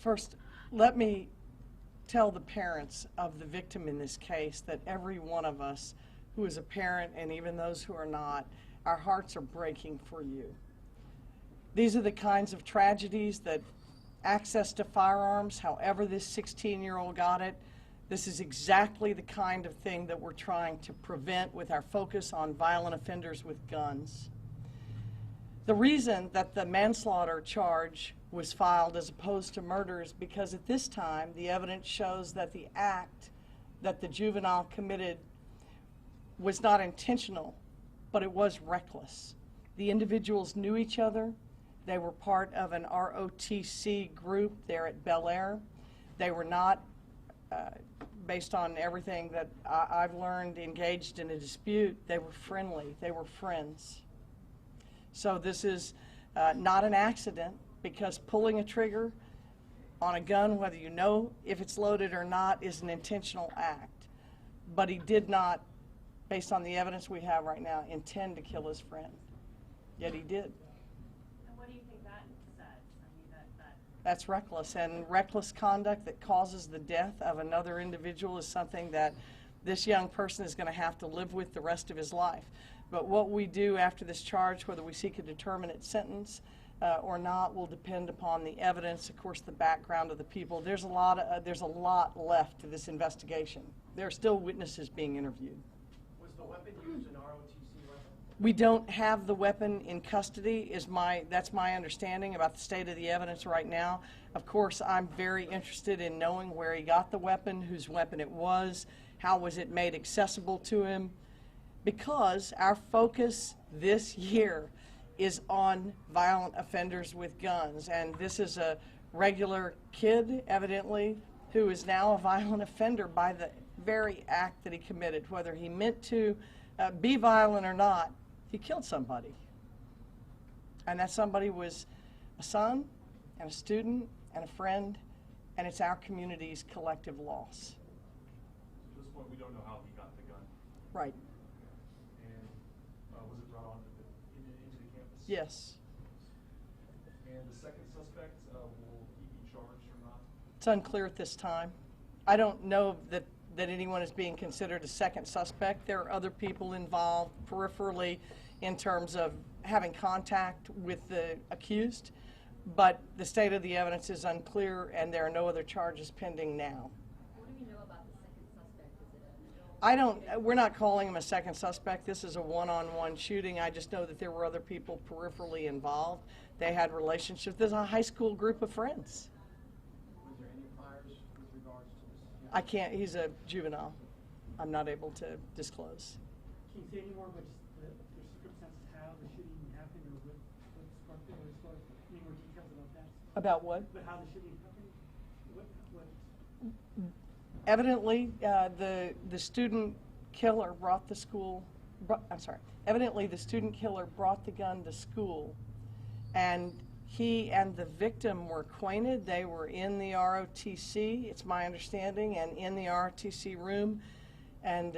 First, let me tell the parents of the victim in this case that every one of us who is a parent, and even those who are not, our hearts are breaking for you. These are the kinds of tragedies that access to firearms, however this 16-year-old got it, this is exactly the kind of thing that we're trying to prevent with our focus on violent offenders with guns. The reason that the manslaughter charge was filed as opposed to murder is because at this time the evidence shows that the act that the juvenile committed was not intentional, but it was reckless. The individuals knew each other. They were part of an ROTC group there at Bellaire. They were not, based on everything that I've learned, engaged in a dispute. They were friendly. They were friends. So this is not an accident, because pulling a trigger on a gun, whether you know if it's loaded or not, is an intentional act. But he did not, based on the evidence we have right now, intend to kill his friend. Yet he did. And what do you think that says? I mean, That's reckless, and reckless conduct that causes the death of another individual is something that this young person is going to have to live with the rest of his life. But what we do after this charge, whether we seek a determinate sentence or not, will depend upon the evidence, of course, the background of the people. There's a lot left to this investigation. There are still witnesses being interviewed. Was the weapon used an ROTC weapon? We don't have the weapon in custody, that's my understanding about the state of the evidence right now. Of course, I'm very interested in knowing where he got the weapon, whose weapon it was, how was it made accessible to him, because our focus this year is on violent offenders with guns. And this is a regular kid, evidently, who is now a violent offender by the very act that he committed. Whether he meant to be violent or not, he killed somebody. And that somebody was a son and a student and a friend, and it's our community's collective loss. At this point, we don't know how he got the gun. Right. And was it brought onto into the campus? Yes. And the second suspect, will he be charged or not? It's unclear at this time. I don't know that anyone is being considered a second suspect. There are other people involved peripherally in terms of having contact with the accused, but the state of the evidence is unclear, and there are no other charges pending now. what do we know about the second suspect? Is it We're not calling him a second suspect. This is a one-on-one shooting. I just know that there were other people peripherally involved. They had relationships. There's a high school group of friends. Was there any priors with regards to this? I can't, he's a juvenile. I'm not able to disclose. Can you say any more about just the circumstances, how the shooting happened, or what sparked it, or any more details about that? About what? But how the shooting happened? What? Evidently, the student killer brought the school, evidently the student killer brought the gun to school, and he and the victim were acquainted. They were in the ROTC, it's my understanding, and in the ROTC room, and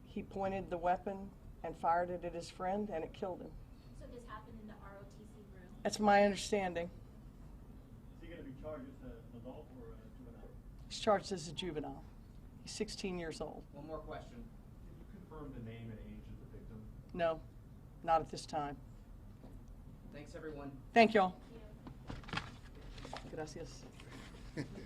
he pointed the weapon and fired it at his friend, and it killed him. So this happened in the ROTC room? That's my understanding. Is he going to be charged as an adult or a juvenile? He's charged as a juvenile. He's 16 years old. One more question. Did you confirm the name and age of the victim? No, not at this time. Thanks, everyone. Thank you all. Thank you. Gracias.